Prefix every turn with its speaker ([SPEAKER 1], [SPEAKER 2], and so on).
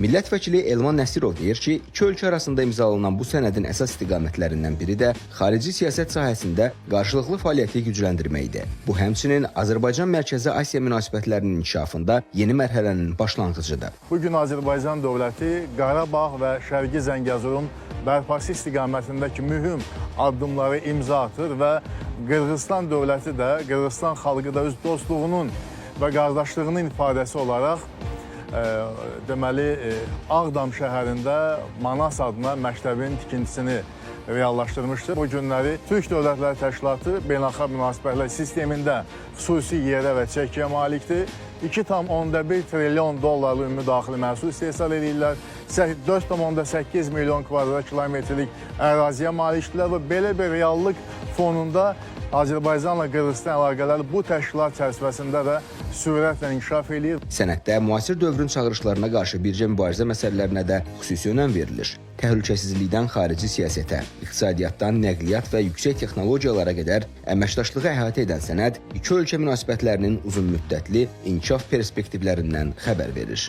[SPEAKER 1] Millət vəkili Elman Nəsirov deyir ki, iki ölkə arasında imzalanan bu sənədin əsas istiqamətlərindən biri də xarici siyasət sahəsində qarşılıqlı fəaliyyəti gücləndirməkdir. Bu həmçinin Azərbaycan Mərkəzi Asiya münasibətlərinin inkişafında yeni mərhələnin başlanğıcıdır.
[SPEAKER 2] Bugün Azərbaycan dövləti Qarabağ və Şərqi Zəngəzurun bərpası istiqamətindəki mühüm addımları imza atır və Qırğızstan dövləti də, Qırğızstan xalqı da öz dostluğunun və qardaşlığının ifadəsi olaraq deməli, Ağdam şəhərində Manas adına məktəbin tikintisini reallaşdırmışdır. Bu günləri Türk Dövlətləri Təşkilatı beynəlxalq münasibətlər sistemində xüsusi yerə və çəkiyə malikdir. 2,1 trilyon dollarlı ümumi daxili məhsul istehsal edirlər. 4,8 milyon kvadrat kilometrlik əraziyə malikdirlər və belə bir reallıq fonunda Azərbaycanla Qırğızstan əlaqələri bu təşkilat çərçivəsində də sürətlə inkişaf edir.
[SPEAKER 1] Sənəddə müasir dövrün çağırışlarına qarşı birgə mübarizə məsələlərinə də xüsusi önəm verilir. Təhlükəsizlikdən xarici siyasətə, iqtisadiyyatdan nəqliyyat və yüksək texnologiyalara qədər əməkdaşlığı əhatə edən sənəd iki ölkə münasibətlərinin uzunmüddətli inkişaf perspektivlərindən xəbər verir.